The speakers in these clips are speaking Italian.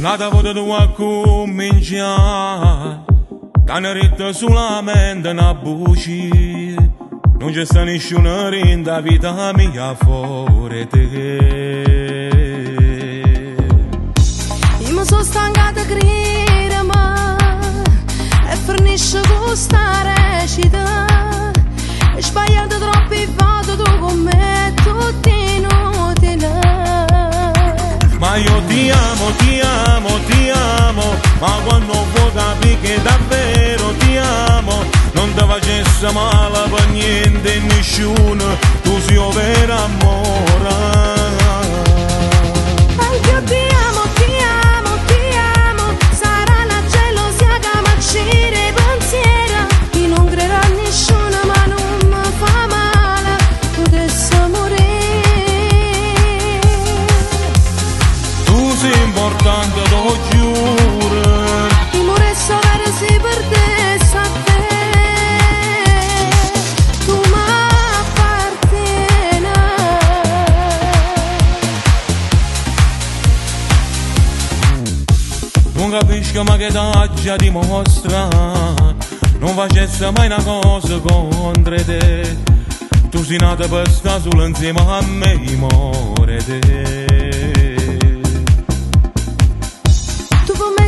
Nada vota tua cominciare, canaretta solamente una buci, non c'è sta nessuna rinda vita mia fuori te. Io mi sono stancata di credere, ma e fornisce con sta recita, e sbagliato troppe volte tu con me, tutti inutile. Ma io ti amo, ti amo, ti amo, ma quando vuoi capire che davvero ti amo, non ti facesse male per niente e nessuno, tu sei un vero amore. Anch'io ti amo, ti amo, ti amo, sarà la gelosia che mi accira i pensieri, io non credo a nessuno ma non mi fa male, potesse morire. Sei importante, lo giuro. Il muro sovere si perdesse a te, tu m'appartieni. Non capisco ma che t'ha già dimostrato, non facesse mai una cosa contro te. Tu sei nata per stare solo insieme a me, amore te.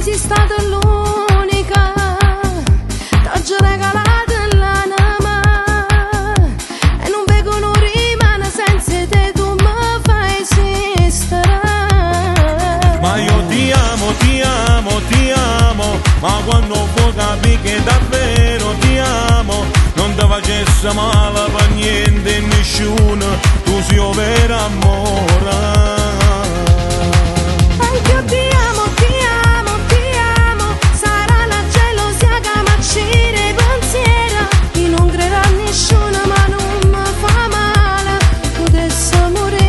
Sei stata l'unica, t'ho regalato l'anima, e non vedo non rimane senza te, tu mi fai esistere. Ma io ti amo, ti amo, ti amo, ma quando vuoi capire che davvero ti amo, non ti facesse male per niente e nessuno, tu sei un vero amore. Anch'io ti amo, ti amo, ti amo, sarà la gelosia che mi accira i pensieri, io non credo a nessuno ma non mi fa male, potesse morire.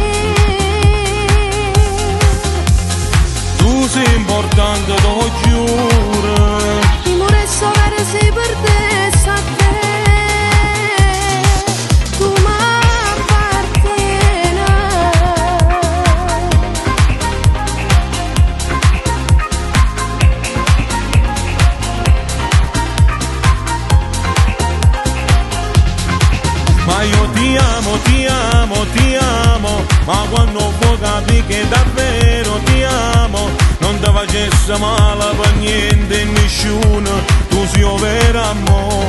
Tu sei importante, lo giuro. Il muro sovere si perdesse a te, tu m'appartieni. Ma io ti amo, ti amo, ti amo, ma quando vuoi capire che davvero ti amo, non ti facesse male per niente e nessuno, tu sei un vero amore.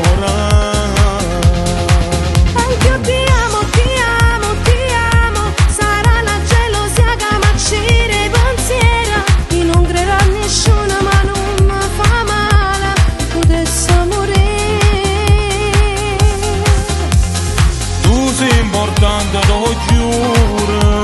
Anch'io ti amo, ti amo, ti amo, sarà la gelosia che mi accira i pensieri, io non credo a nessuno ma non mi fa male, potesse morire. Tu sei importante, lo giuro.